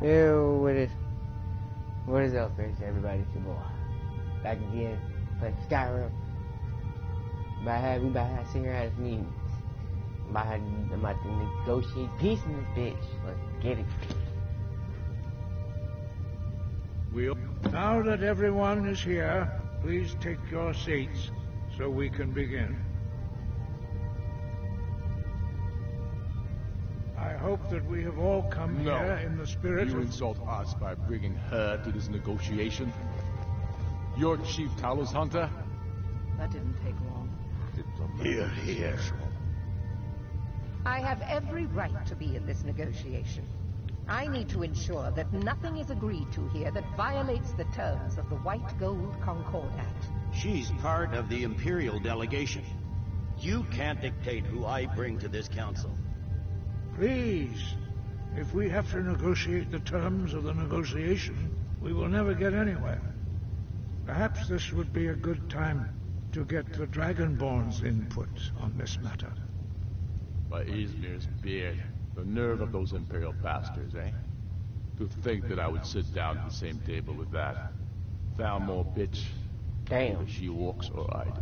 Yo, what is up, everybody? It's your boy. Back again, playing Skyrim. We about to have senior ass meetings. I'm about to negotiate peace in this bitch. Let's get it. Now that everyone is here, please take your seats so we can begin. I hope that we have all come here in the spirit You insult us by bringing her to this negotiation? You're Chief Talos Hunter? That didn't take long. Here. I have every right to be in this negotiation. I need to ensure that nothing is agreed to here that violates the terms of the White Gold Concordat. She's part of the Imperial delegation. You can't dictate who I bring to this council. Please, if we have to negotiate the terms of the negotiation, we will never get anywhere. Perhaps this would be a good time to get the Dragonborn's input on this matter. By Izmir's beard, the nerve of those Imperial bastards, eh? To think that I would sit down at the same table with that Thalmor bitch. Damn. Either she walks or I do.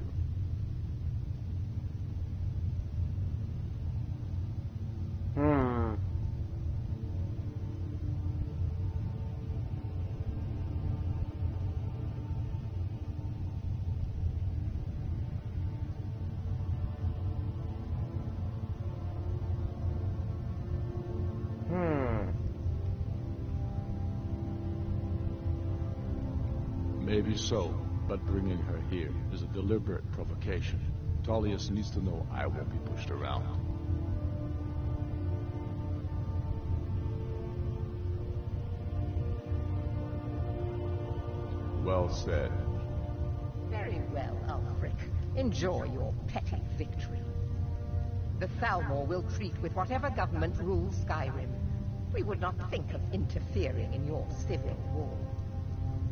Maybe so, but bringing her here is a deliberate provocation. Tullius needs to know I won't be pushed around. Well said. Very well, Ulfric. Enjoy your petty victory. The Thalmor will treat with whatever government rules Skyrim. We would not think of interfering in your civil war.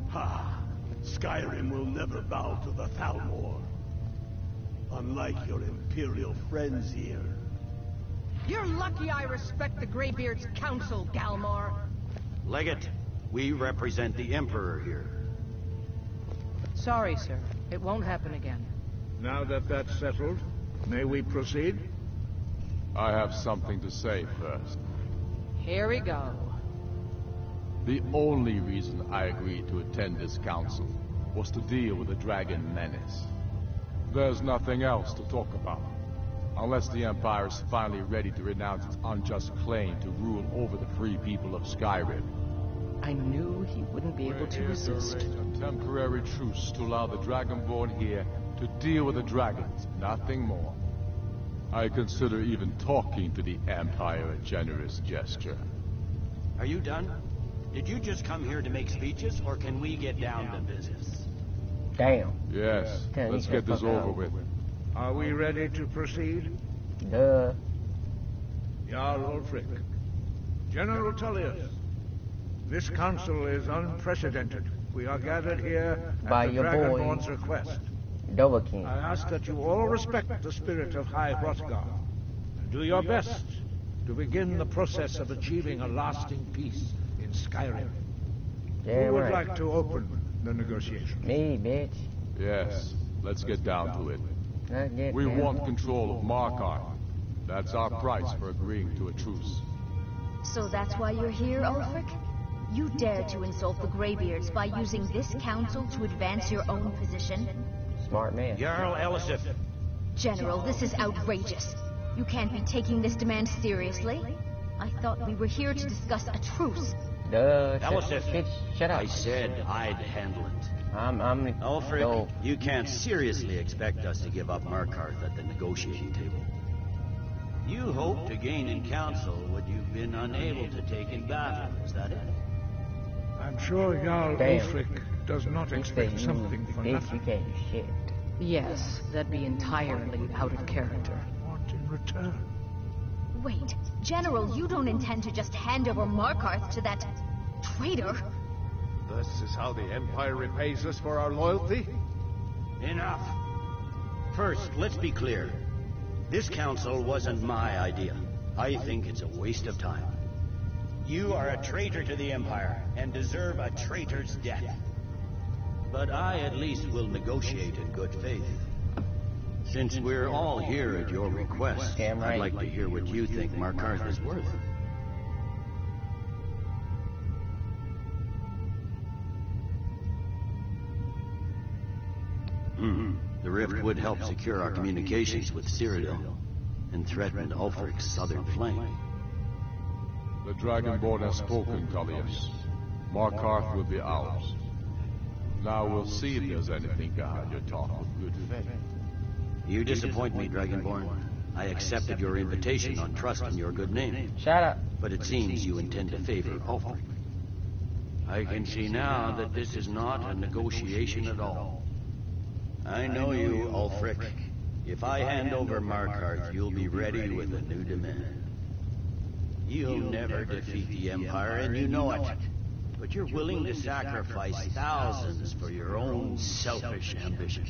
Ha! Skyrim will never bow to the Thalmor. Unlike your Imperial friends here. You're lucky I respect the Greybeard's counsel, Galmar. Legate, we represent the Emperor here. Sorry, sir. It won't happen again. Now that that's settled, may we proceed? I have something to say first. Here we go. The only reason I agreed to attend this council was to deal with the dragon menace. There's nothing else to talk about. Unless the Empire is finally ready to renounce its unjust claim to rule over the free people of Skyrim. I knew he wouldn't be able to resist. A temporary truce to allow the Dragonborn here to deal with the dragons, nothing more. I consider even talking to the Empire a generous gesture. Are you done? Did you just come here to make speeches, or can we get down to business? Damn. Yes, let's get this over with. Are we ready to proceed? Duh. Jarl Ulfric. General Tullius. This council is unprecedented. We are gathered here By at the your boy. Dragonborn's request. Double King. I ask that you all respect the spirit of High Hrothgar and do your best to begin the process of achieving a lasting peace in Skyrim. Damn Who would right. like to open the negotiations? Me, bitch. Yes, let's get down to it. Let's get We down. want control of Markarth. That's our price for agreeing to a truce. So that's why you're here, Ulfric? You dare to insult the Greybeards by using this council to advance your own position? Smart man. Jarl Elisif. General, this is outrageous. You can't be taking this demand seriously. I thought we were here to discuss a truce. Duh. Elisif. Shut up. I said I'd handle it. I'm Ulfric, go. you can't seriously expect us to give up Markarth at the negotiating table. You hoped to gain in council what you've been unable to take in battle, is that it? I'm sure Jarl Damn. Ulfric does not expect something for Bitch, nothing. you can't do shit. Yes, that'd be entirely out of character. What in return? Wait, General, you don't intend to just hand over Markarth to that traitor? This is how the Empire repays us for our loyalty? Enough. First, let's be clear. This council wasn't my idea. I think it's a waste of time. You are a traitor to the Empire, and deserve a traitor's death. But I at least will negotiate in good faith. Since we're all here at your request, Damn right. I'd like to hear what you think Markarth is worth. The rift would help secure our communications with Cyrodiil and threaten Ulfric's southern flank. The Dragonborn has spoken, Callias. Markarth will be ours. Now we'll see if there's anything behind your talk of good faith. You disappoint me, Dragonborn. I accepted your invitation on trust in your good name. Shut up. But it seems you intend to favor Ulfric. I can see now that this is not a negotiation at all. I know you, Ulfric. If I hand over Markarth, you'll be ready with a new demand. You'll never defeat the Empire, and you know it. But you're willing to sacrifice thousands for your own selfish ambition.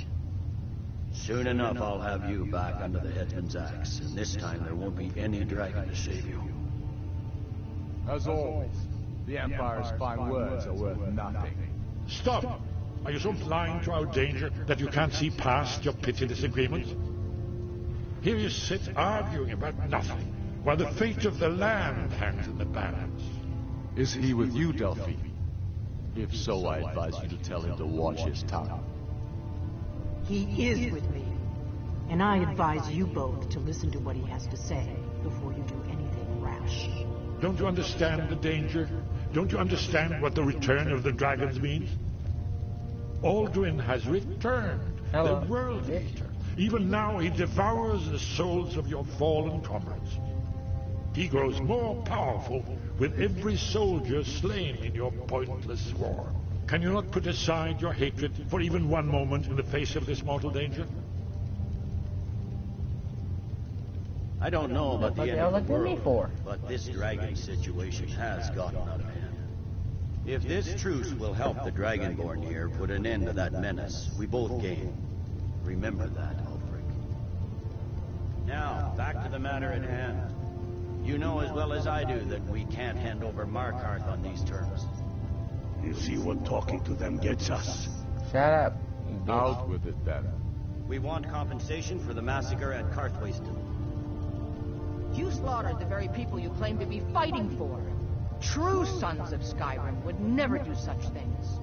Soon enough, I'll have you back under the headman's axe, and this time there won't be any dragon to save you. As always, the Empire's fine words are worth nothing. Stop! Are you so blind to our danger that you can't see past your pitiless agreement? Here you sit arguing about nothing, while the fate of the land hangs in the balance. Is he with you, Delphi? If so, I advise you to tell him to watch his tongue. He is with me. And I advise you both to listen to what he has to say before you do anything rash. Don't you understand the danger? Don't you understand what the return of the dragons means? Alduin has returned. Hello. The world eater. Even now he devours the souls of your fallen comrades. He grows more powerful with every soldier slain in your pointless war. Can you not put aside your hatred for even one moment in the face of this mortal danger? I don't know about the end Y'all of the looked at me for? world, but this dragon situation has gotten out of hand. If this truce will help the Dragonborn here put an end to that menace, we both gain. Remember that, Ulfric. Now, back to the matter at hand. You know as well as I do that we can't hand over Markarth on these terms. You see what talking to them gets us? Shut up. You bitch. Out with it, then. We want compensation for the massacre at Karthwasten. You slaughtered the very people you claim to be fighting for. True sons of Skyrim would never do such things.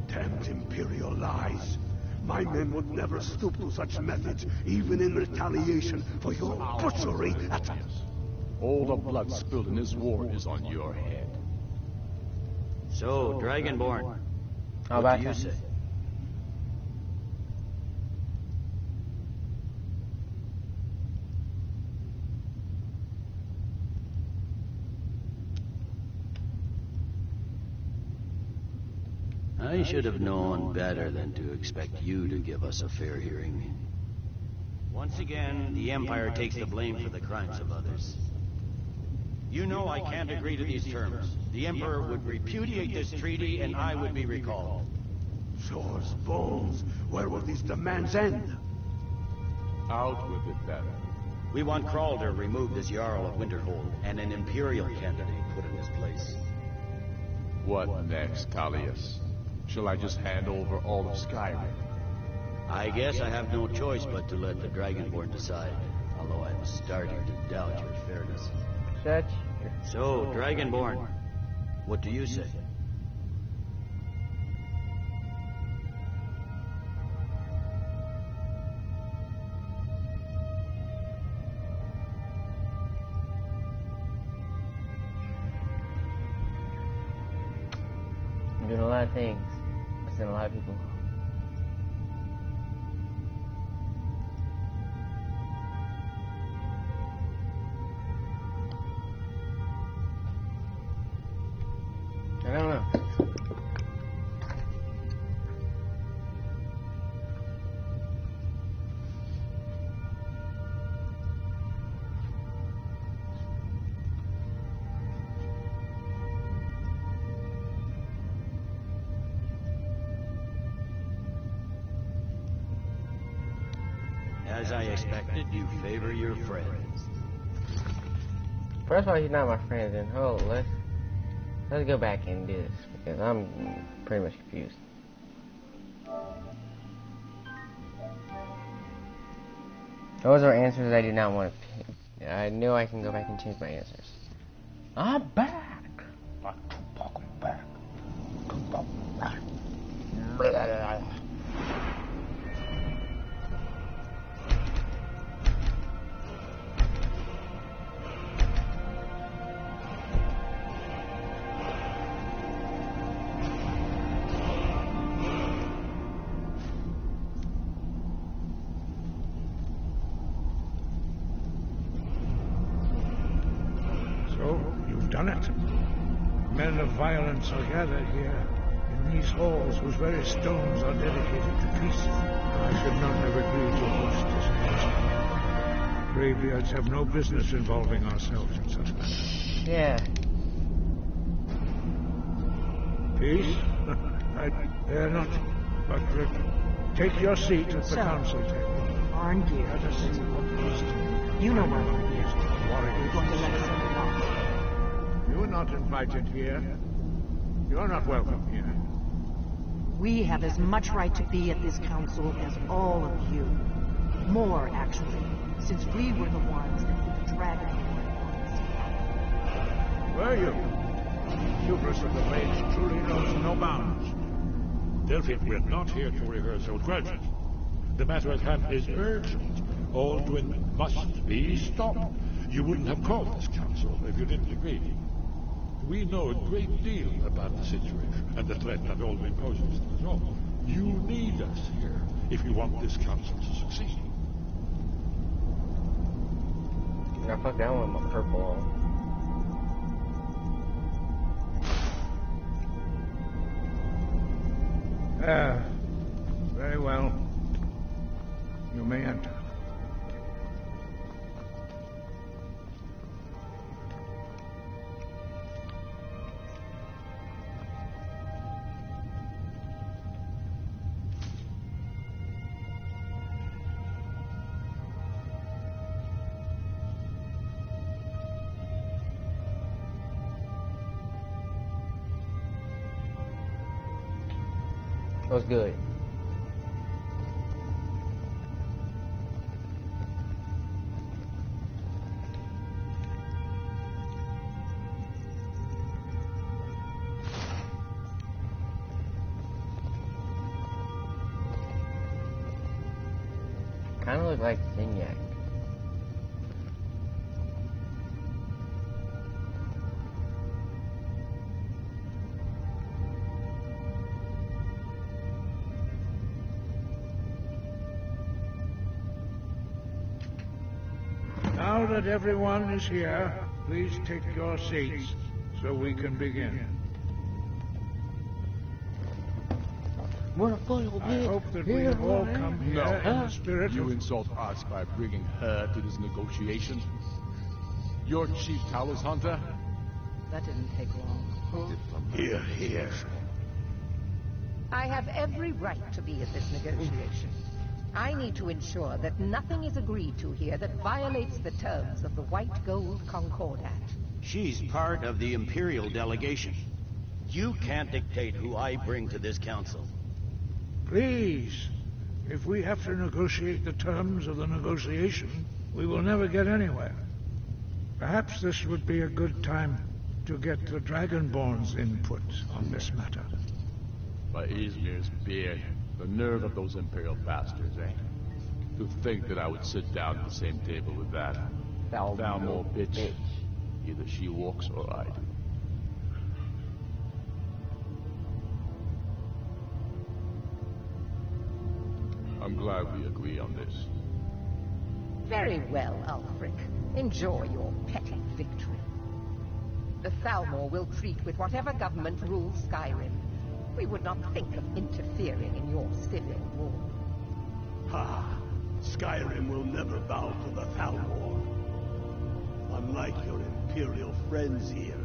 Damned Imperial lies. My men would never stoop to such methods, even in retaliation for your butchery at... All the blood spilled in this war is on your head. So, Dragonborn, How what about do you that? say? I should have known better than to expect you to give us a fair hearing. Once again, the Empire takes the blame for the crimes of others. You know I can't agree to these terms. The Emperor would repudiate this treaty and I would be recalled. Swords, bones, where will these demands end? Out with it, then. We want Kralder removed as Jarl of Winterhold and an Imperial candidate put in his place. What next, Callias? Shall I just hand over all of Skyrim? I guess I have no choice but to let the Dragonborn decide, although I'm starting to doubt your fairness. Shut your... So, Dragonborn, what do you say? I'm doing a lot of things. I've seen a lot of people. I don't know. As I expected, you favor your friends. First of all, he's not my friend, and hold, let's Let's go back and do this, because I'm pretty much confused. Those are answers I do not want to pick. I know I can go back and change my answers. I'm back! I'm back. Done it. Men of violence are gathered here. In these halls whose very stones are dedicated to peace. I should not have agreed to host this occasion. Greybeards have no business involving ourselves in such matters. Yeah. Peace? I dare not. But take your seat at the council table. ngG. Let us see what must. You know where ngG is. You're going to let us in. You're not invited here. You're not welcome here. We have as much right to be at this council as all of you. More, actually, since we were the ones that put the dragon on Were you? Hubris of the mage truly knows no bounds. Delphine, we're not here to rehearse old grudges. The matter at hand is urgent. Aldwin must be stopped. You wouldn't have called this council if you didn't agree. We know a great deal about the situation and the threat that Aldwin poses to us all. You need us here if you want this council to succeed. Now fuck that one, my purple. Very well. You may enter. That was good. Kind of look like Zinyak. Now that everyone is here, please take your seats so we can begin. I hope that we have all come here in the spirit You of... insult us by bringing her to this negotiation? You're Chief Talos Hunter? That didn't take long. Here, here. I have every right to be at this negotiation. I need to ensure that nothing is agreed to here that violates the terms of the White Gold Concordat. She's part of the Imperial delegation. You can't dictate who I bring to this council. Please, if we have to negotiate the terms of the negotiation, we will never get anywhere. Perhaps this would be a good time to get the Dragonborn's input on this matter. By Izmir's beard, the nerve of those Imperial bastards, eh? To think that I would sit down at the same table with that Thalmor bitch. Either she walks or I do. I'm glad we agree on this. Very well, Ulfric. Enjoy your petty victory. The Thalmor will treat with whatever government rules Skyrim. We would not think of interfering in your civil war. Ha! Skyrim will never bow to the Thalmor. Unlike your Imperial friends here.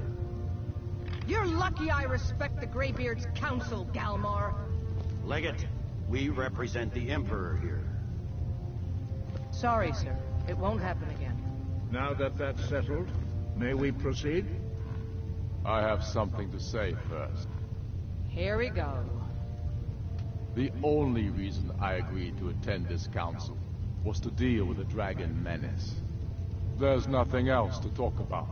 You're lucky I respect the Greybeard's counsel, Galmar. Legate, we represent the Emperor here. Sorry, sir. It won't happen again. Now that that's settled, may we proceed? I have something to say first. Here we go. The only reason I agreed to attend this council was to deal with the dragon menace. There's nothing else to talk about.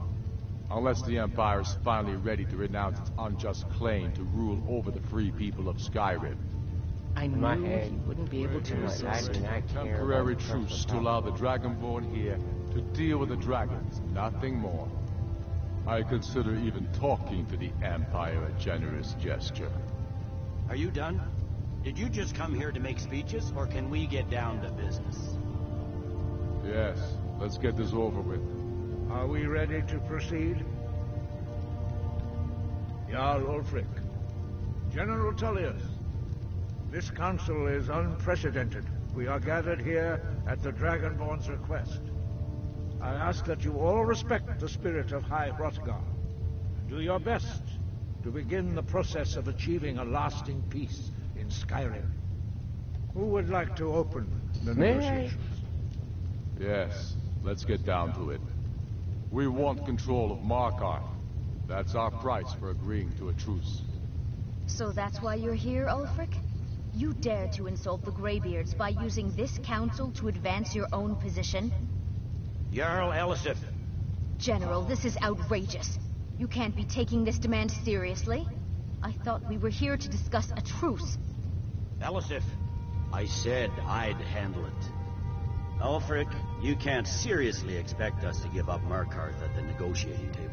Unless the Empire is finally ready to renounce its unjust claim to rule over the free people of Skyrim. I knew you wouldn't be able to resist. Temporary truce to allow the Dragonborn here to deal with the dragons, nothing more. I consider even talking to the Empire a generous gesture. Are you done? Did you just come here to make speeches, or can we get down to business? Yes, let's get this over with. Are we ready to proceed? Jarl Ulfric, General Tullius, this council is unprecedented. We are gathered here at the Dragonborn's request. I ask that you all respect the spirit of High Hrothgar. Do your best to begin the process of achieving a lasting peace in Skyrim. Who would like to open the negotiations? Yes, let's get down to it. We want control of Markarth. That's our price for agreeing to a truce. So that's why you're here, Ulfric? You dare to insult the Greybeards by using this council to advance your own position? Jarl Elisif. General, this is outrageous. You can't be taking this demand seriously. I thought we were here to discuss a truce. Elisif, I said I'd handle it. Ulfric, you can't seriously expect us to give up Markarth at the negotiating table.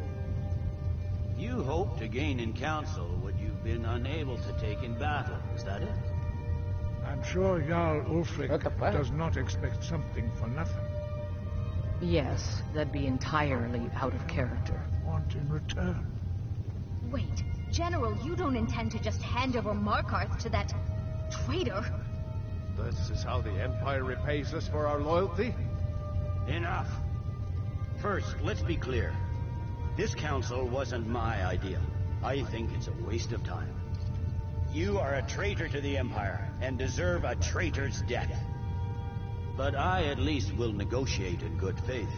You hoped to gain in council what you've been unable to take in battle, is that it? I'm sure Jarl Ulfric does not expect something for nothing. Yes, that'd be entirely out of character. Want in return? Wait, General, you don't intend to just hand over Markarth to that traitor? This is how the Empire repays us for our loyalty? Enough. First, let's be clear. This council wasn't my idea. I think it's a waste of time. You are a traitor to the Empire, and deserve a traitor's death. But I at least will negotiate in good faith.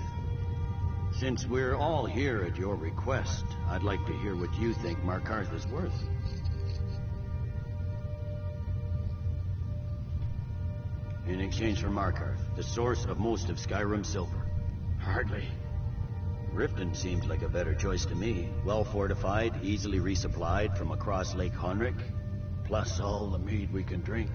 Since we're all here at your request, I'd like to hear what you think Markarth is worth. In exchange for Markarth, the source of most of Skyrim's silver. Hardly. Riften seems like a better choice to me. Well fortified, easily resupplied from across Lake Honric, plus all the mead we can drink.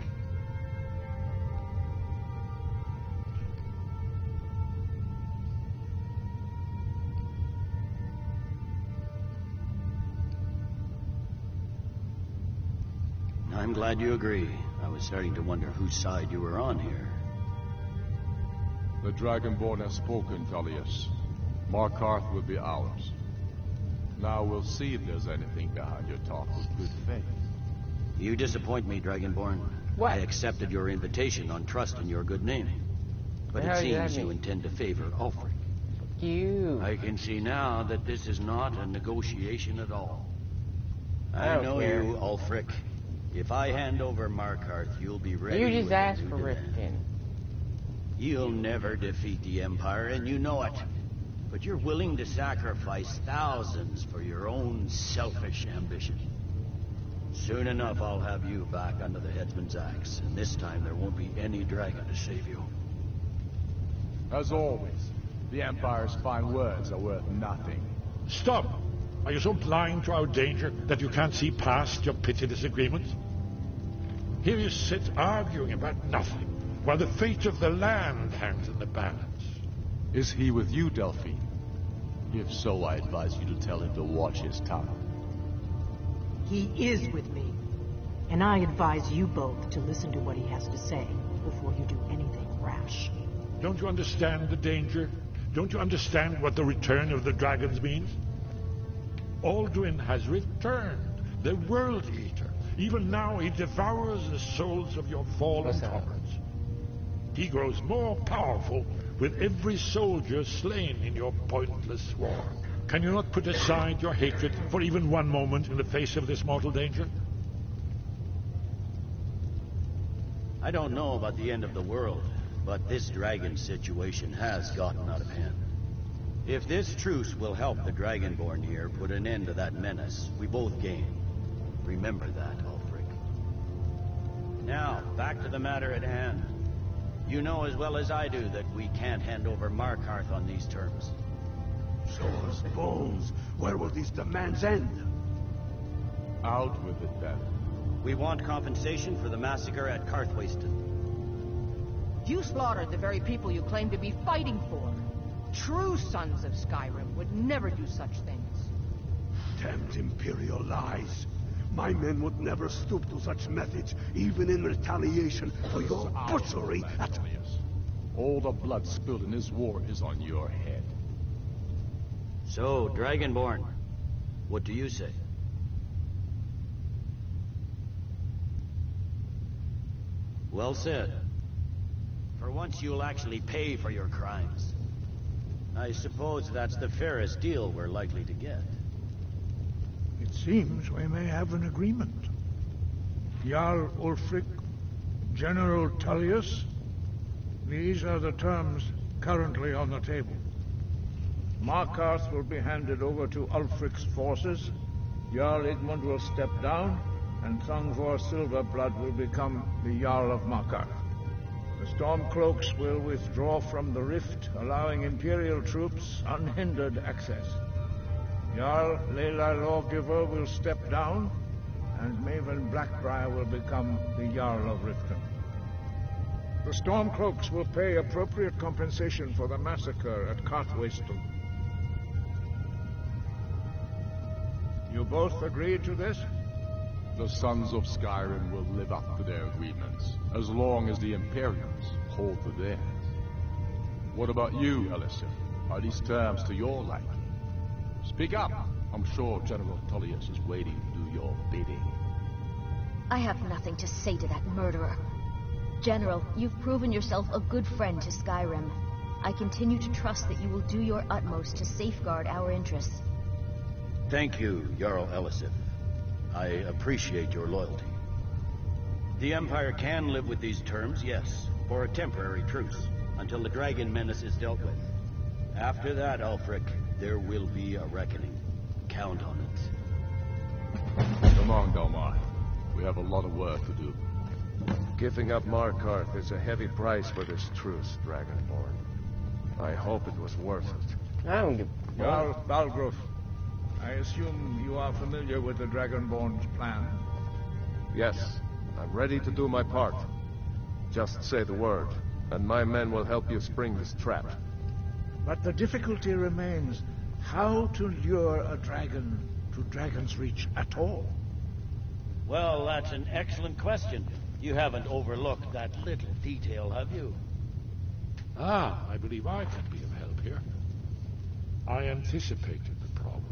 I'm glad you agree. I was starting to wonder whose side you were on here. The Dragonborn has spoken, Tullius. Markarth will be ours. Now we'll see if there's anything behind your talk with good faith. You disappoint me, Dragonborn. What? I accepted your invitation on trust in your good name. But it seems you intend to favor Ulfric. You. I can see now that this is not a negotiation at all. I know care. you, Ulfric. If I hand over Markarth, you'll be ready. You just with a asked new for demand. Riften. You'll never defeat the Empire, and you know it. But you're willing to sacrifice thousands for your own selfish ambition. Soon enough, I'll have you back under the headsman's axe, and this time there won't be any dragon to save you. As always, the Empire's fine words are worth nothing. Stop! Are you so blind to our danger that you can't see past your petty disagreements? Here you sit arguing about nothing, while the fate of the land hangs in the balance. Is he with you, Delphine? If so, I advise you to tell him to watch his tongue. He is with me, and I advise you both to listen to what he has to say before you do anything rash. Don't you understand the danger? Don't you understand what the return of the dragons means? Alduin has returned, the World Eater. Even now he devours the souls of your fallen comrades. He grows more powerful with every soldier slain in your pointless war. Can you not put aside your hatred for even one moment in the face of this mortal danger? I don't know about the end of the world, but this dragon situation has gotten out of hand. If this truce will help the Dragonborn here put an end to that menace, we both gain. Remember that, Ulfric. Now, back to the matter at hand. You know as well as I do that we can't hand over Markarth on these terms. Show us bones. Where will these demands end? Out with it, then. We want compensation for the massacre at Karthwasten. You slaughtered the very people you claim to be fighting for. True sons of Skyrim would never do such things. Damned Imperial lies. My men would never stoop to such methods, even in retaliation for your butchery at... All the blood spilled in this war is on your head. So, Dragonborn, what do you say? Well said. For once you'll actually pay for your crimes. I suppose that's the fairest deal we're likely to get. It seems we may have an agreement. Jarl Ulfric, General Tullius, these are the terms currently on the table. Markarth will be handed over to Ulfric's forces, Jarl Igmund will step down, and Thungvor Silverblood will become the Jarl of Markarth. The Stormcloaks will withdraw from the rift, allowing Imperial troops unhindered access. Jarl Leila Lawgiver will step down, and Maven Blackbriar will become the Jarl of Riften. The Stormcloaks will pay appropriate compensation for the massacre at Karthwasten. You both agree to this? The sons of Skyrim will live up to their agreements, as long as the Imperials hold to theirs. What about you, Elisif? Are these terms to your liking? Speak up. I'm sure General Tullius is waiting to do your bidding. I have nothing to say to that murderer. General, you've proven yourself a good friend to Skyrim. I continue to trust that you will do your utmost to safeguard our interests. Thank you, Jarl Elisif. I appreciate your loyalty. The Empire can live with these terms, yes, for a temporary truce, until the dragon menace is dealt with. After that, Ulfric, there will be a reckoning. Count on it. Come on, Dalmar. We have a lot of work to do. Giving up Markarth is a heavy price for this truce, Dragonborn. I hope it was worth it. I don't give a Jarl Balgruuf, I assume you are familiar with the Dragonborn's plan. Yes, I'm ready to do my part. Just say the word, and my men will help you spring this trap. But the difficulty remains how to lure a dragon to Dragon's Reach at all. Well, that's an excellent question. You haven't overlooked that little detail, have you? I believe I can be of help here. I anticipated the problem.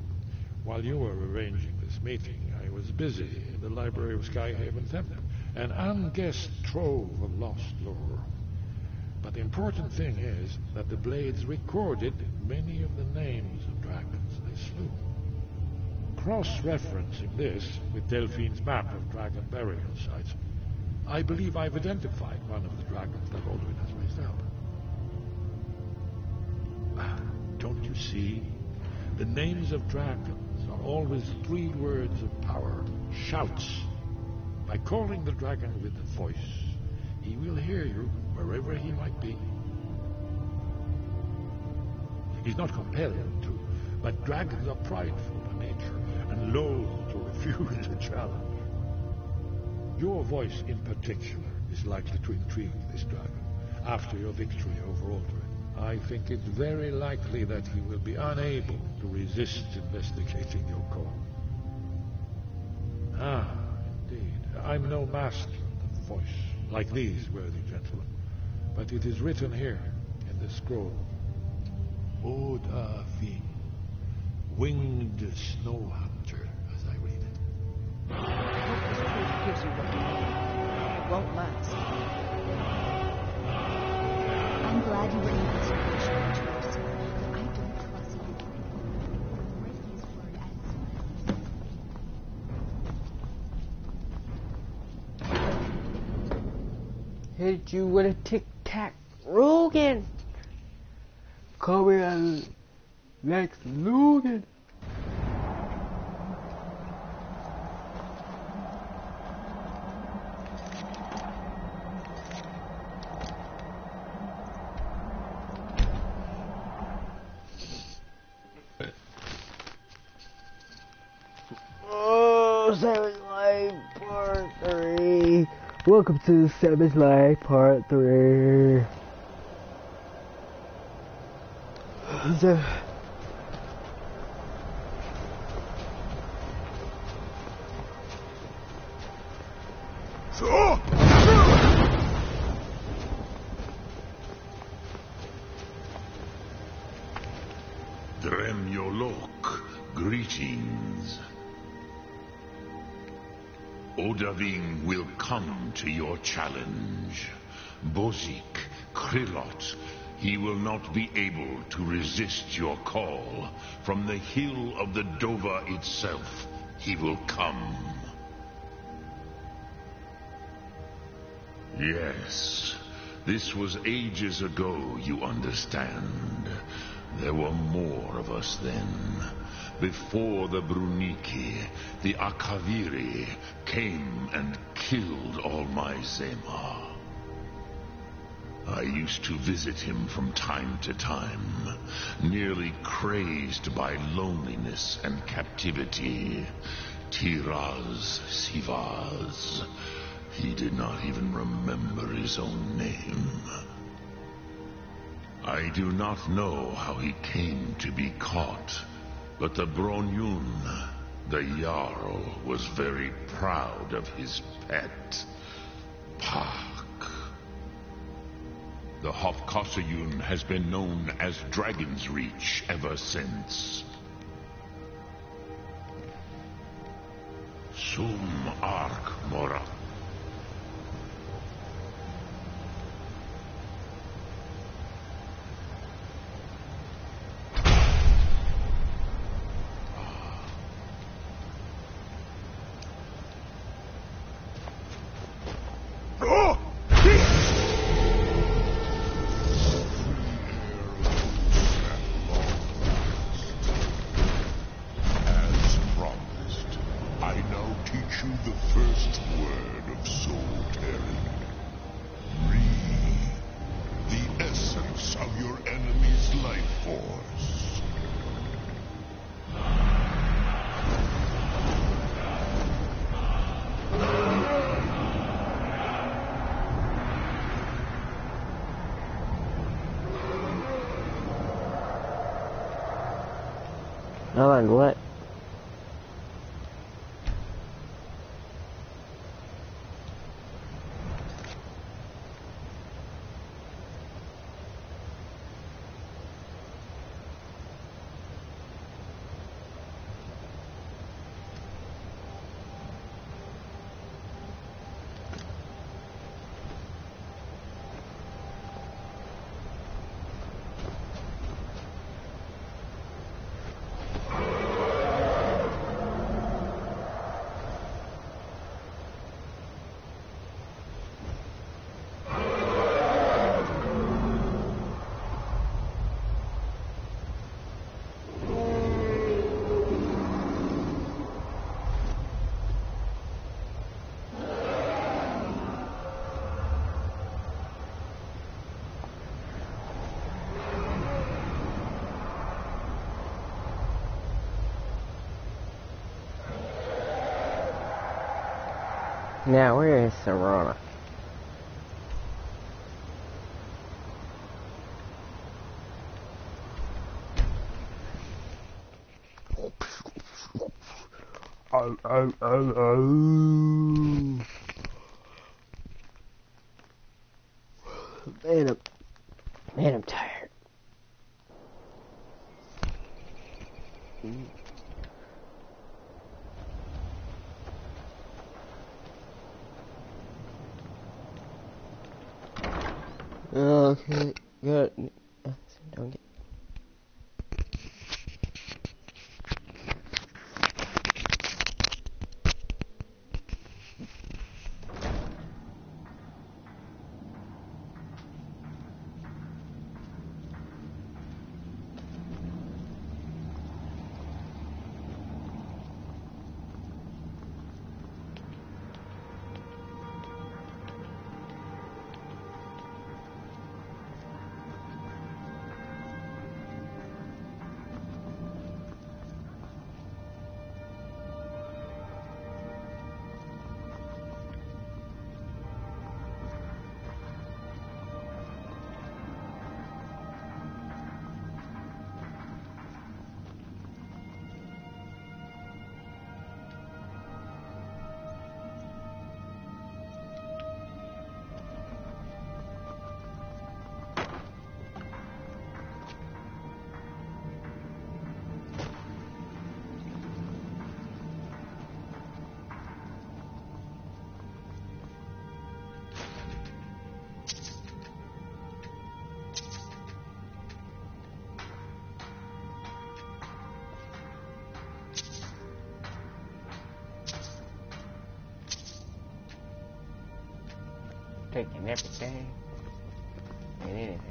While you were arranging this meeting, I was busy in the library of Skyhaven Temple, an unguessed trove of lost lore. But the important thing is that the Blades recorded many of the names of dragons they slew. Cross-referencing this with Delphine's map of dragon burial sites, I believe I've identified one of the dragons that Alduin has raised up. Don't you see? The names of dragons are always 3 words of power, shouts. By calling the dragon with the voice, he will hear you wherever he might be. He's not compelled to, but dragons are prideful by nature and loath to refuse a challenge. Your voice in particular is likely to intrigue this dragon after your victory over Alduin. I think it's very likely that he will be unable to resist investigating your call. Indeed. I'm no master of the voice, like these worthy gentlemen, but it is written here in the scroll. Oda Fin, winged snow hunter, as I read it. I hope this truth gives you what you need. It won't last. I'm glad you were able to negotiate a truce, but I don't trust you. Break his word as Hit you with a tic-tac rule again. Come here. Lex Luger. Oh, Savage Life Part 3. Welcome to Savage Life Part 3. Dremyolok, greetings. Odaving will come to your challenge. Bozik, Krillot, he will not be able to resist your call. From the hill of the Dova itself, he will come. Yes, this was ages ago, you understand. There were more of us then. Before the Bruniki, the Akaviri came and killed all my Zema. I used to visit him from time to time, nearly crazed by loneliness and captivity. Tiraz Sivaz. He did not even remember his own name. I do not know how he came to be caught, but the Bronyun, the Jarl, was very proud of his pet, Pak. The Hofkossayun has been known as Dragon's Reach ever since. Sum Ark Mora. I'm like, what? Now, where is Serana? Man, I'm tired. Okay, good. Don't get. picking everything and anything.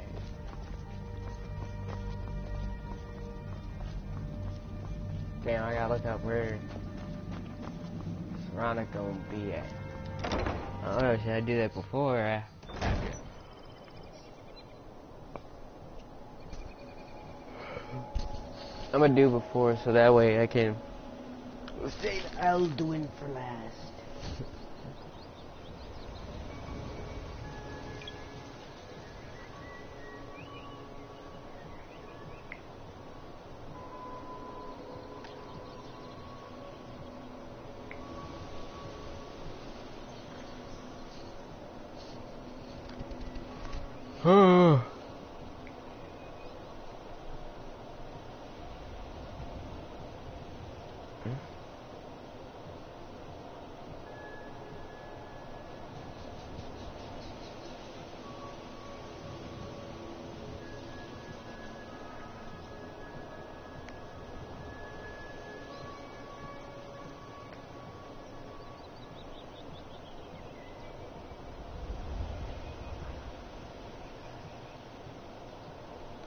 Damn, I gotta look up where Veronica gonna be at. I don't know, should I do that before or after? I'm gonna do before so that way I can save I'll doing for last.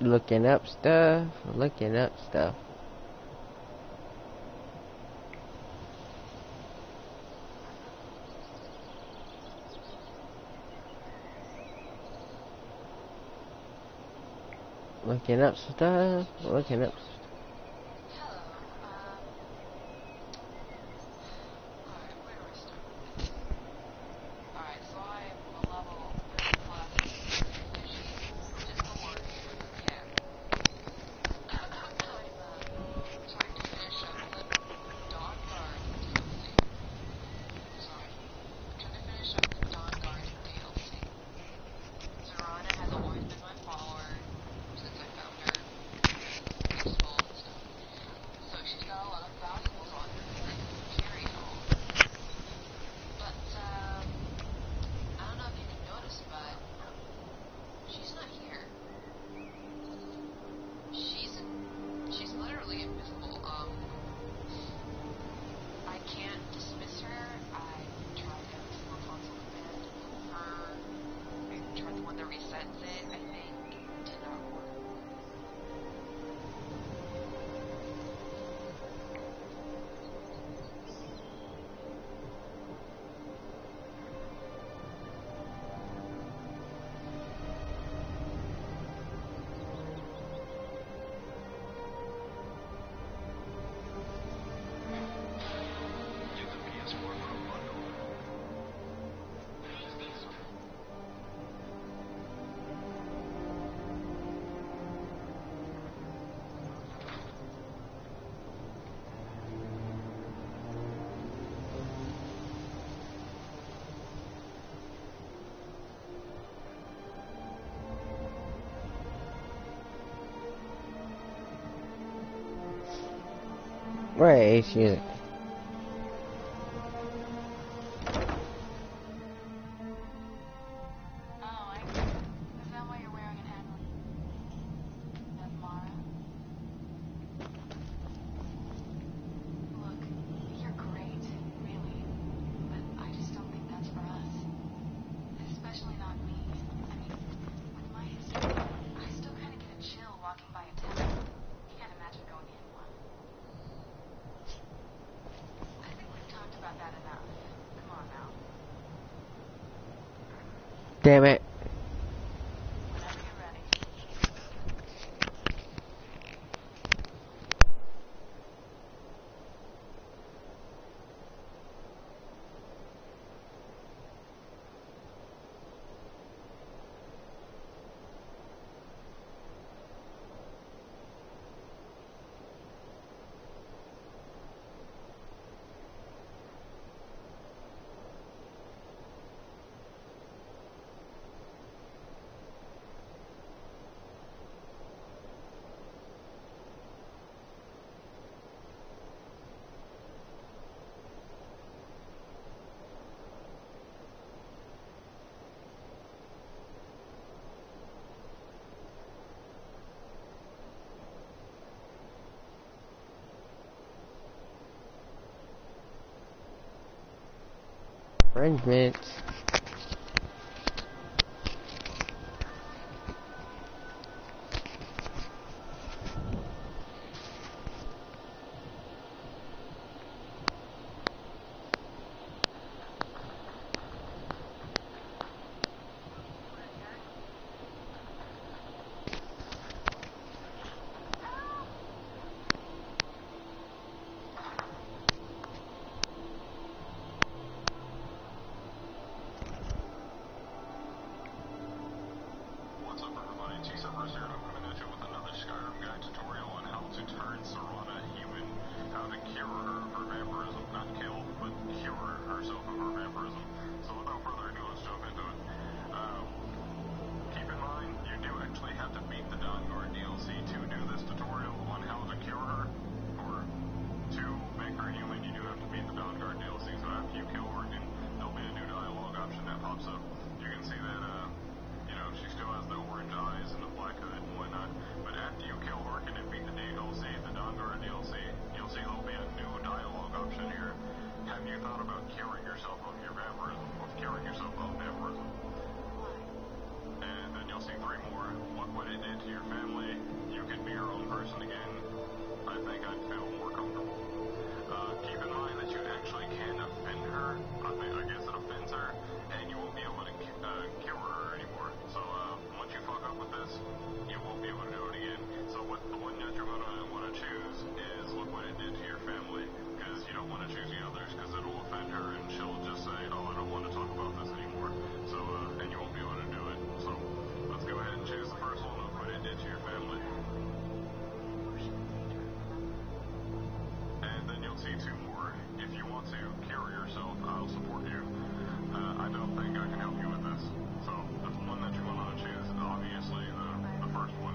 Looking up stuff, looking up stuff. Looking up stuff, looking up stuff. Right, shit. Damn it. Arrangements. curing yourself of your vampirism, And then you'll see 3 more. Look what it did to your family. You can be your own person again. I think I'd feel more comfortable. Keep in mind that you actually can offend her. I guess it offends her, and you won't be able to cure her anymore. So once you fuck up with this, you won't be able to do it again. So the one that you're going to want to choose is look what it did to your family, because you don't want to choose the others, because it'll offend her, and she'll just say, oh, I don't want to talk about this anymore. So, and you won't be able to do it. So let's go ahead and choose the first one, look what it did to your family. And then you'll see 2 more. If you want to cure yourself, I'll support you. I don't think I can help you with this. So the one that you're going to choose is obviously the first one.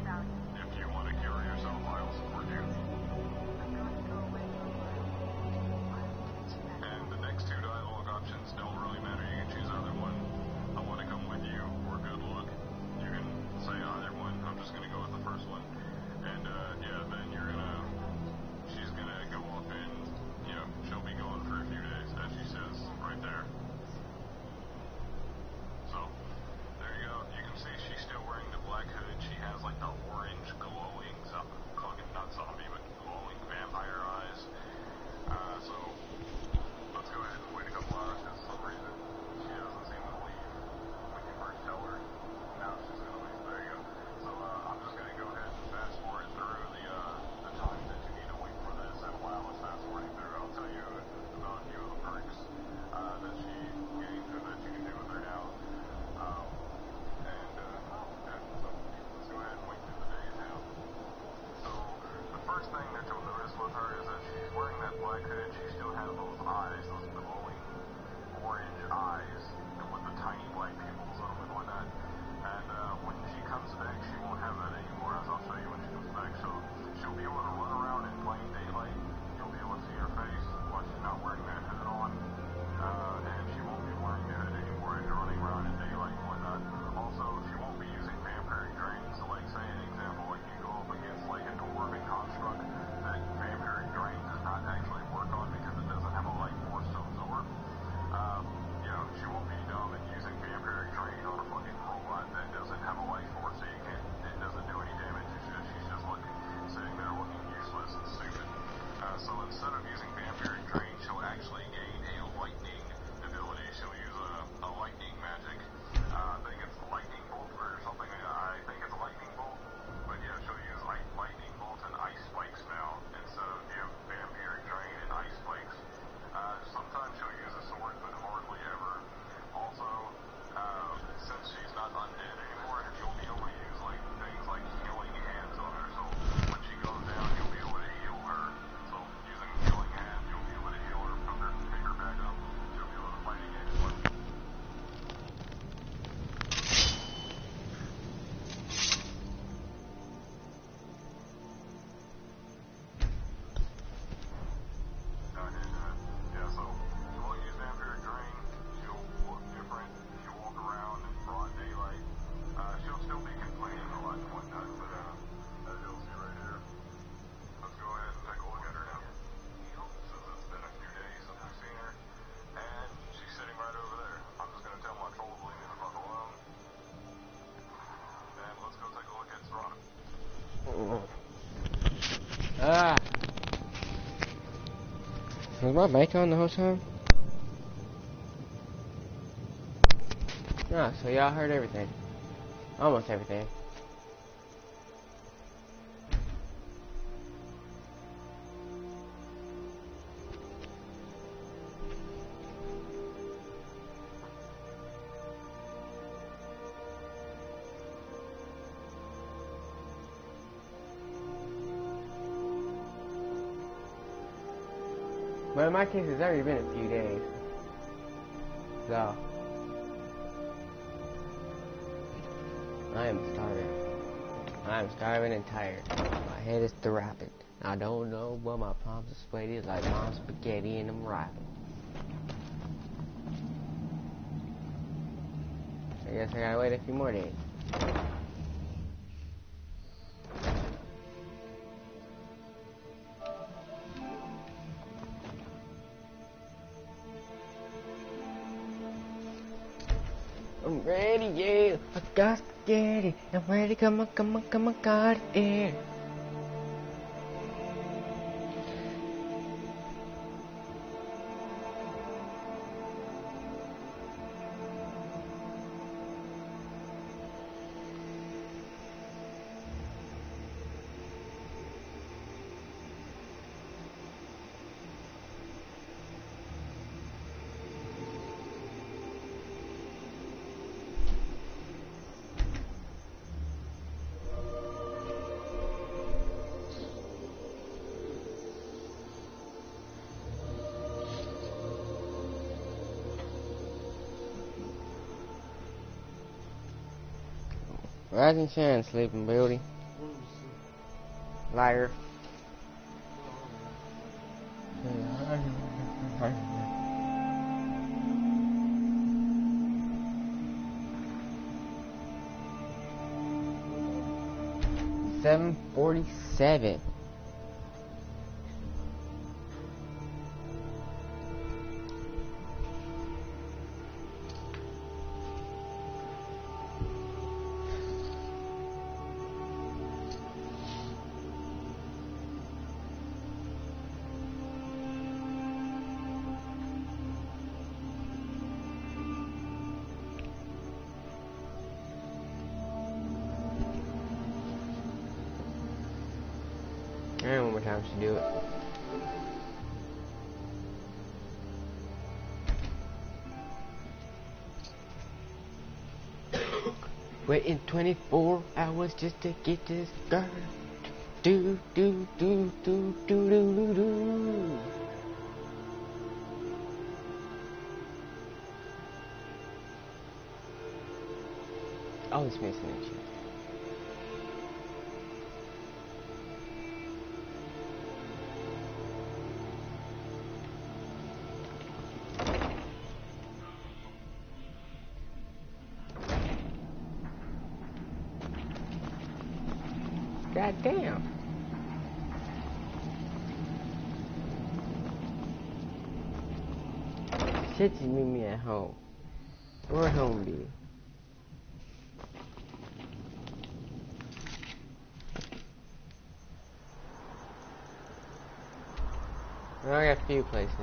If you want to cure yourself, I'll support you. And the next 2 dialogue options don't really matter. You can choose either one. I want to come with you, or good luck. You can say either one. I'm just going to go with the first one. And yeah, then she's going to go off and, she'll be gone for a few days, as she says right there. So, there you go. You can see she's still wearing the black hood. She has like the orange glowing, fucking not zombie, but glowing vampire eyes. So, let's go ahead and wait a couple hours, because for some reason she doesn't seem to leave when you first tell her. Now she's going to leave. There you go. So, I'm just going to go ahead and fast forward through the time that you need to wait for this, and while it's fast forwarding through, I'll tell you about a few of the perks that she gained, or that you can do with her now. So let's go ahead and wait through the days now. So the first thing that you'll notice with her is that she's wearing that black hood. She still has those eyes, those glowing orange eyes, with the tiny black pupils on them and whatnot. And when she comes back, she won't have that anymore, as I'll show you when she comes back. So she'll be able to run around in plain daylight. You'll be able to see her face while she's not wearing that hood on. And she won't be wearing the hood anymore as you're running around in daylight and whatnot. Also, she won't be using vampiric drain. So like, say an example, like you go up against like a dwarven construct that vampiric drain does not actually work on because it doesn't have a life force to absorb. She won't be dumb and using vampiric drain on a fucking robot that doesn't have a life force, so it doesn't do any damage. She's just sitting there looking useless and stupid. So instead of using vampiric drain, she'll actually gain a lightning ability. She'll use a lightning magic. I think it's lightning bolt or something. I think it's lightning bolt, but yeah, she'll use lightning bolt and ice spikes now instead of vampiric drain and ice spikes. Sometimes she'll use a sword, but hardly ever. Also, since she's not undead anymore, you'll be able to use things like healing hands on her. So when she goes down, you'll be able to heal her. So using healing hands, you'll be able to heal her, pick her back up. She'll be able to fight again. So she won't use vampiric drain. She'll look different. She'll walk around in broad daylight. She'll still be complaining a lot and whatnot, but as you'll see right here, let's go ahead and take a look at her now. Since it's been a few days since we've seen her, and she's sitting right over there. I'm just going to tell my troll to leave me the fuck alone. And let's go take a look at Serrano. Was my mic on the whole time? Ah, so y'all heard everything. Almost everything. But in my case, it's already been a few days. So, I am starving. I am starving and tired. My head is throbbing. I don't know, but my palms are sweaty like mom's spaghetti and I'm robbing. I guess I gotta wait a few more days. I'm ready, yeah. I got to get it. I'm ready, come on, come on, come on, got it there. Rise and shine, sleeping beauty. Liar. $7.47. And one more time to do it. Waiting 24 hours just to get this girl. Do do do do do do do do. Always missing that shit. God damn. Shit, you meet me at home. Where home be? Well, I got a few places.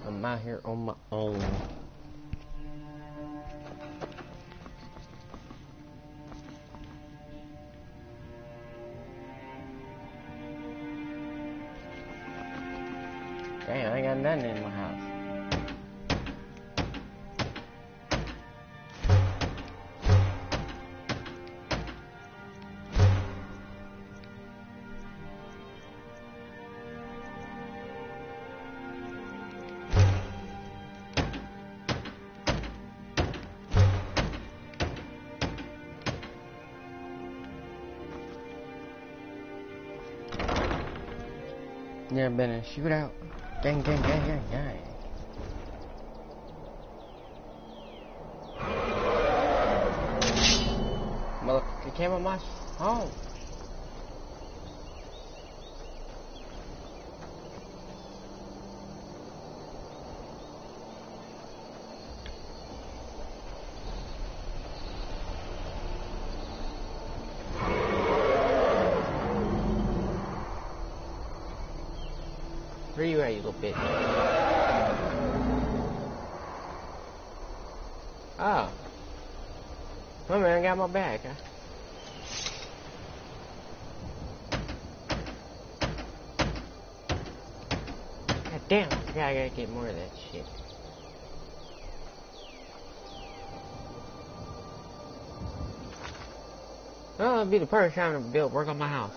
I'm out here on my own. Damn, I ain't got nothing in my house. Never been in a shootout. Gang, gang, gang, gang, gang. Motherfucker came on my home. Where you at, you little bitch? Oh. My man got my back, huh? God damn, I gotta get more of that shit. Well, it'll be the perfect time to work on my house.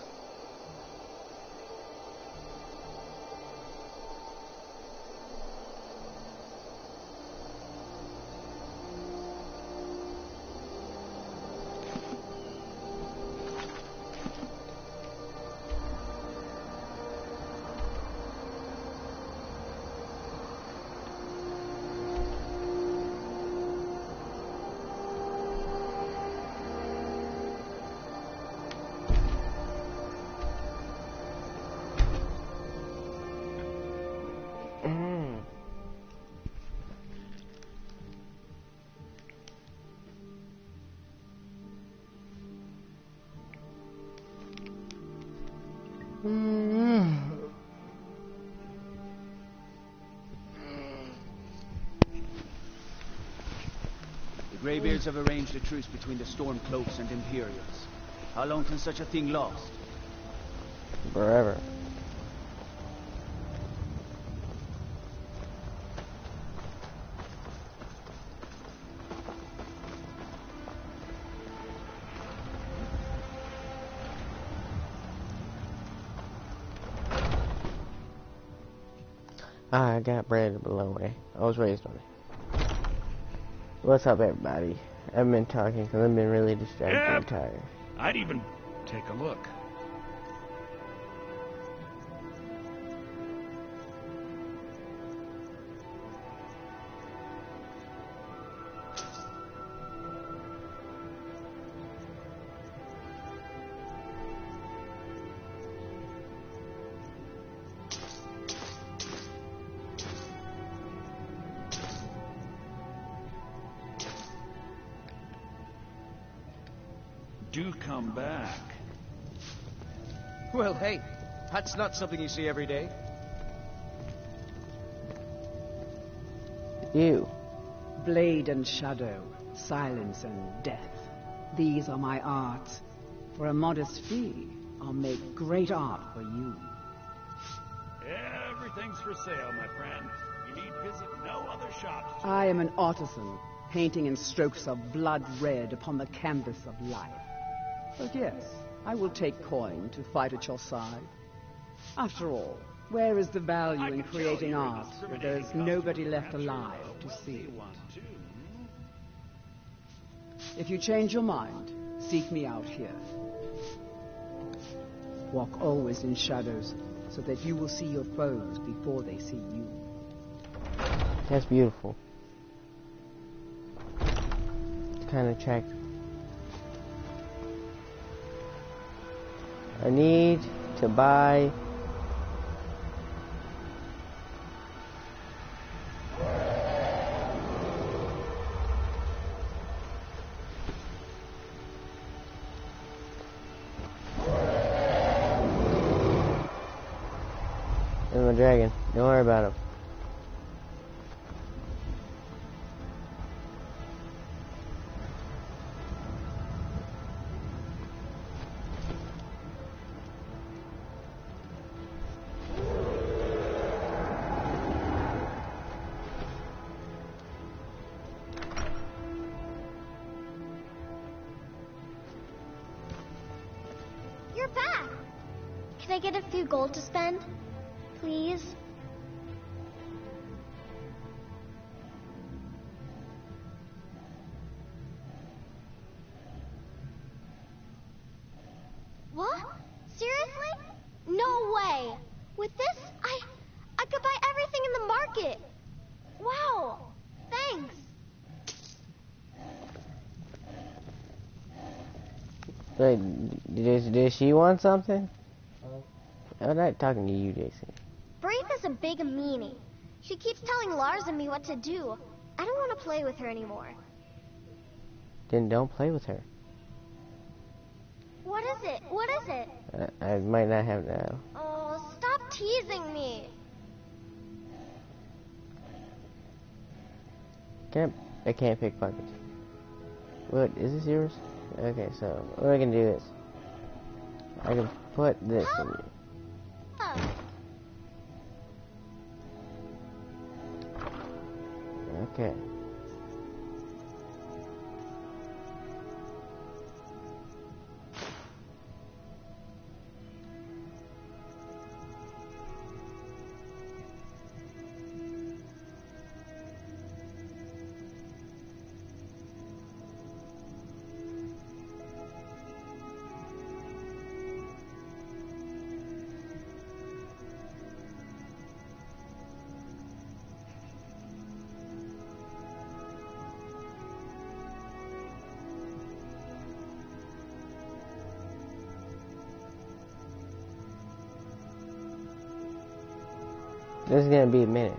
Greybeards have arranged a truce between the Stormcloaks and Imperials. How long can such a thing last? Forever. I got bread below me. I was raised on it. What's up, everybody? I haven't been talking because I've been really distracted and tired. I'd even take a look. Do come back. Well, hey, that's not something you see every day. You. Blade and shadow, silence and death. These are my arts. For a modest fee, I'll make great art for you. Everything's for sale, my friend. You need visit no other shops. I am an artisan, painting in strokes of blood red upon the canvas of life. But yes, I will take coin to fight at your side. After all, where is the value in creating art if there is nobody left alive to see it? If you change your mind, seek me out here. Walk always in shadows, so that you will see your foes before they see you. That's beautiful. It's kind of attractive. I need to buy there's my dragon. Don't worry about him. You're back! Can I get a few gold to spend? Please? What? Seriously? No way! With this, I could buy everything in the market! Wow! Thanks! Wait, did she want something? I'm not talking to you, Jason. Braith is a big meanie. She keeps telling Lars and me what to do. I don't want to play with her anymore. Then don't play with her. What is it? What is it? I might not have now. Oh, stop teasing me. I can't pick pockets. What, is this yours? Okay, so what I can do is I can put this in you. Okay. This is gonna be a minute.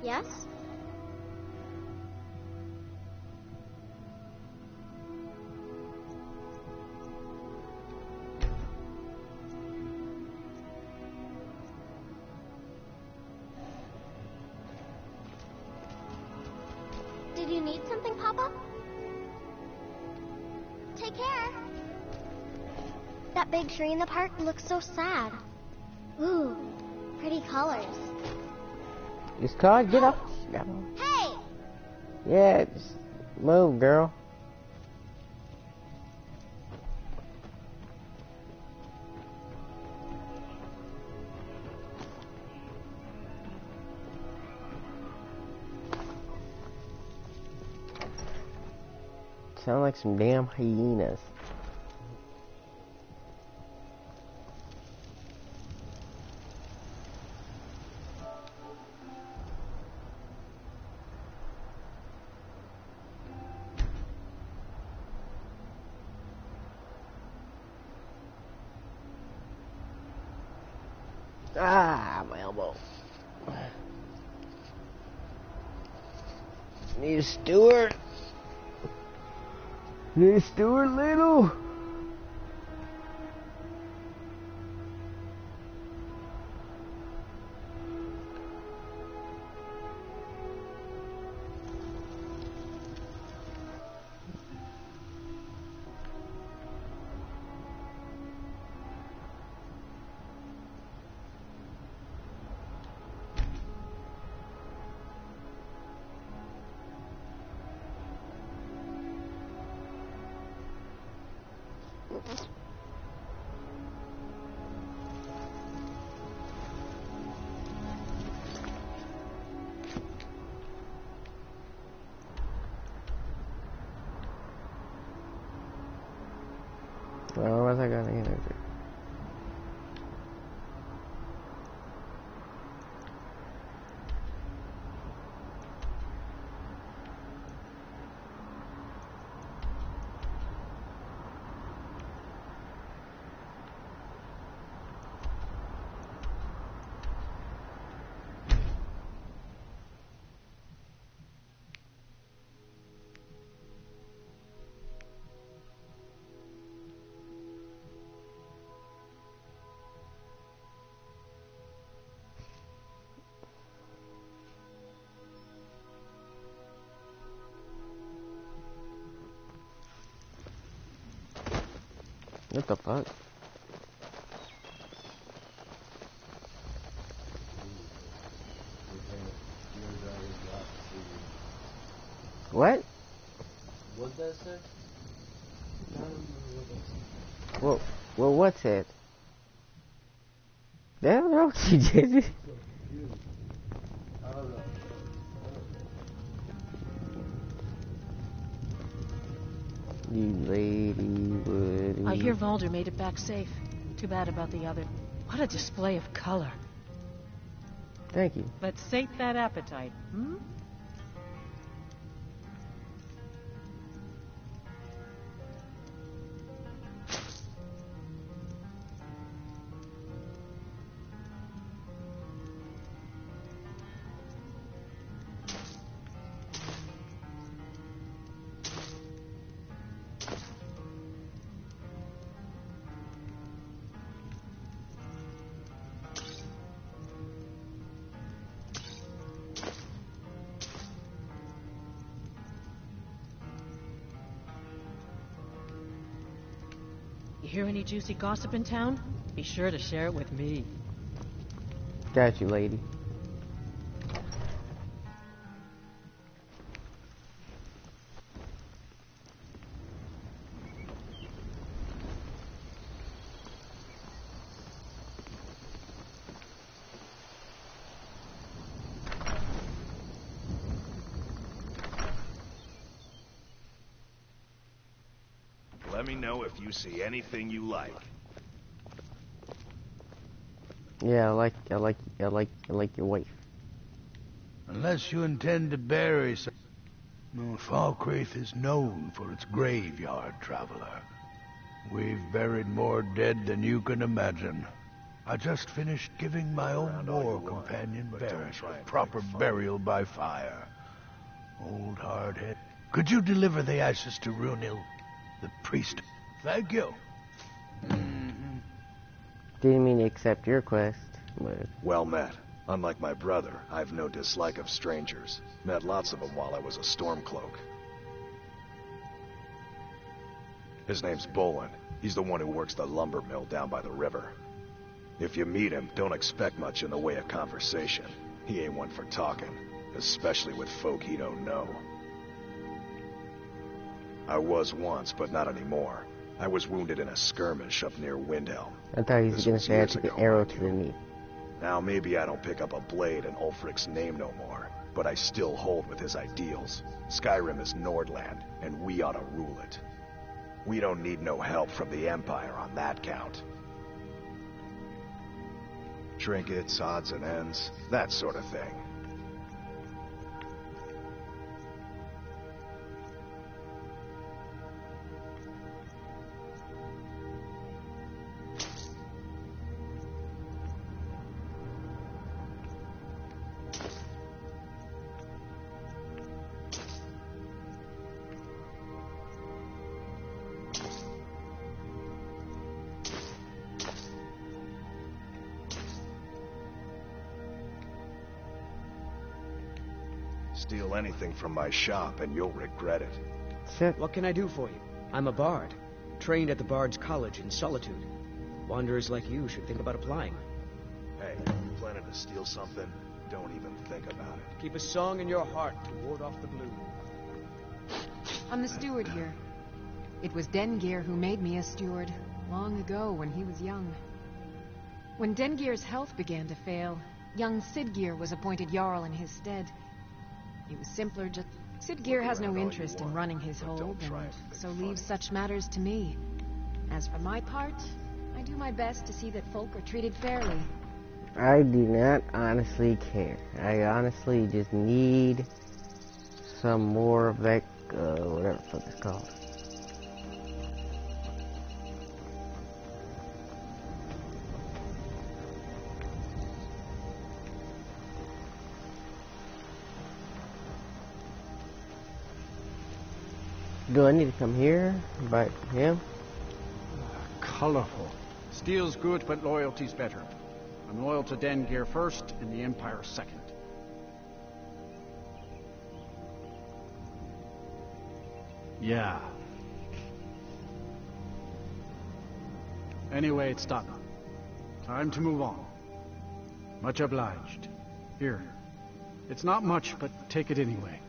Yes? Did you need something, Papa? Take care. That big tree in the park looks so sad. Ooh, pretty colors. This car, get up. Hey! Yeah, just move, girl. Sound like some damn hyenas. Ah, my elbow. Need a steward. Need a steward, little. Well, what's I gonna get into? What the fuck? What? What does that say? Well, what's it? Damn, no, she did it. I don't know. You lady would. I hear Valder made it back safe. Too bad about the other. What a display of color. Thank you. Let's sate that appetite, hmm? You hear any juicy gossip in town? Be sure to share it with me. Got you, lady. Let me know if you see anything you like. Yeah, I like your wife. Unless you intend to bury some... No, Falkreath is known for its graveyard, traveler. We've buried more dead than you can imagine. I just finished giving my own war companion Varys a proper burial by fire. Old hardhead. Could you deliver the ashes to Runil, the priest? Thank you. Didn't mean to accept your quest, but... Well met. Unlike my brother, I've no dislike of strangers. Met lots of them while I was a Stormcloak. His name's Bolin. He's the one who works the lumber mill down by the river. If you meet him, don't expect much in the way of conversation. He ain't one for talking, especially with folk he don't know. I was once, but not anymore. I was wounded in a skirmish up near Windhelm. I thought he was gonna say I took an arrow to the knee. Now maybe I don't pick up a blade in Ulfric's name no more, but I still hold with his ideals. Skyrim is Nordland, and we ought to rule it. We don't need no help from the Empire on that count. Trinkets, odds and ends, that sort of thing. Steal anything from my shop and you'll regret it. Shit. What can I do for you? I'm a bard, trained at the Bard's College in Solitude. Wanderers like you should think about applying. Hey, planning to steal something? Don't even think about it. Keep a song in your heart to ward off the blue. I'm the steward here. It was Dengir who made me a steward, long ago when he was young. When Dengir's health began to fail, young Sidgir was appointed Jarl in his stead. It was simpler, just... Sidgir has no interest in running his hold, and so leaves such matters to me. As for my part, I do my best to see that folk are treated fairly. I do not honestly care. I honestly just need some more of that, whatever the fuck it's called. Do I need to come here? But him? Colorful. Steel's good, but loyalty's better. I'm loyal to Dengir first, and the Empire second. Yeah. Anyway, it's done. Time to move on. Much obliged. Here. It's not much, but take it anyway.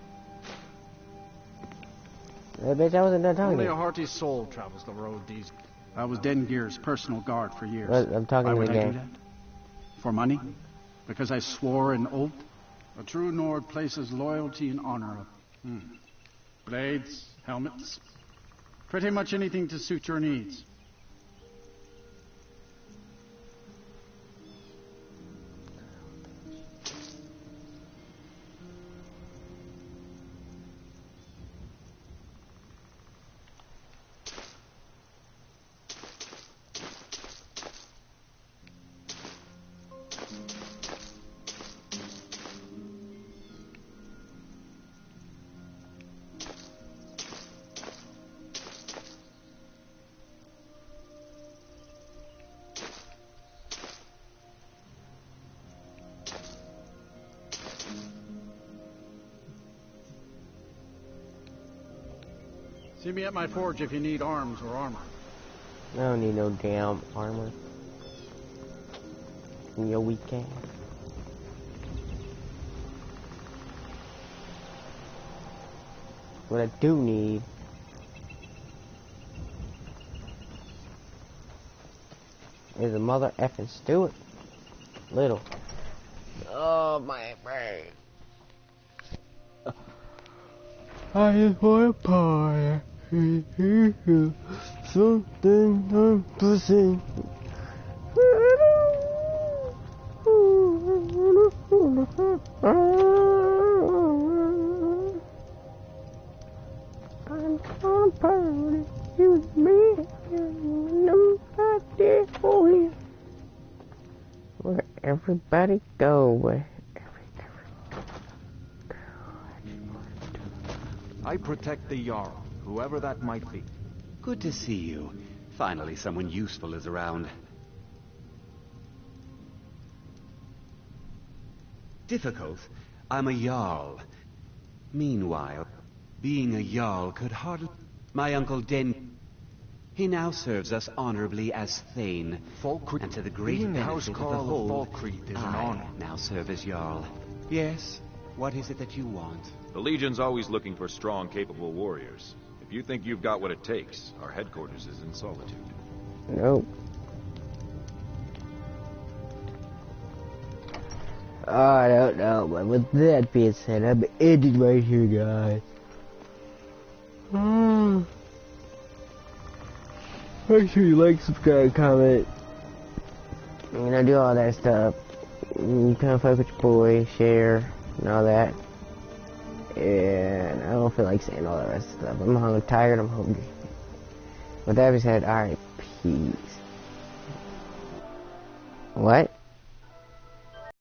Bitch, I wasn't done talking. Only to a you. hearty soul travels the road these... I was Dengir's personal guard for years. I'm talking Why to would the I do game. that? For money? Because I swore an oath? A true Nord places loyalty and honor up. Blades, helmets, pretty much anything to suit your needs. See me at my forge if you need arms or armor. I don't need no damn armor. In your weak ass. What I do need is a mother effing Stewart. Little. Oh my brain. I just want a pie. Something I'm pushing. I'm gonna party with me. Nobody for you. Where everybody go, where I protect the Jarl, whoever that might be. Good to see you. Finally, someone useful is around. Difficult? I'm a Jarl. Meanwhile, being a Jarl could hardly... My uncle Den... He now serves us honorably as Thane. And to the great Being the benefit of the housecarl whole, of Falkreath is an I honor. now serve as Jarl. Yes, what is it that you want? The Legion's always looking for strong, capable warriors. If you think you've got what it takes, our headquarters is in Solitude. Nope. I don't know, but with that being said, I'm ending right here, guys. Make sure you like, subscribe, comment. You know, do all that stuff. You kind of fuck with your boy, share, and all that. And I don't feel like saying all that rest of stuff. I'm hungry, tired, I'm hungry. With that being said, alright, peace. What?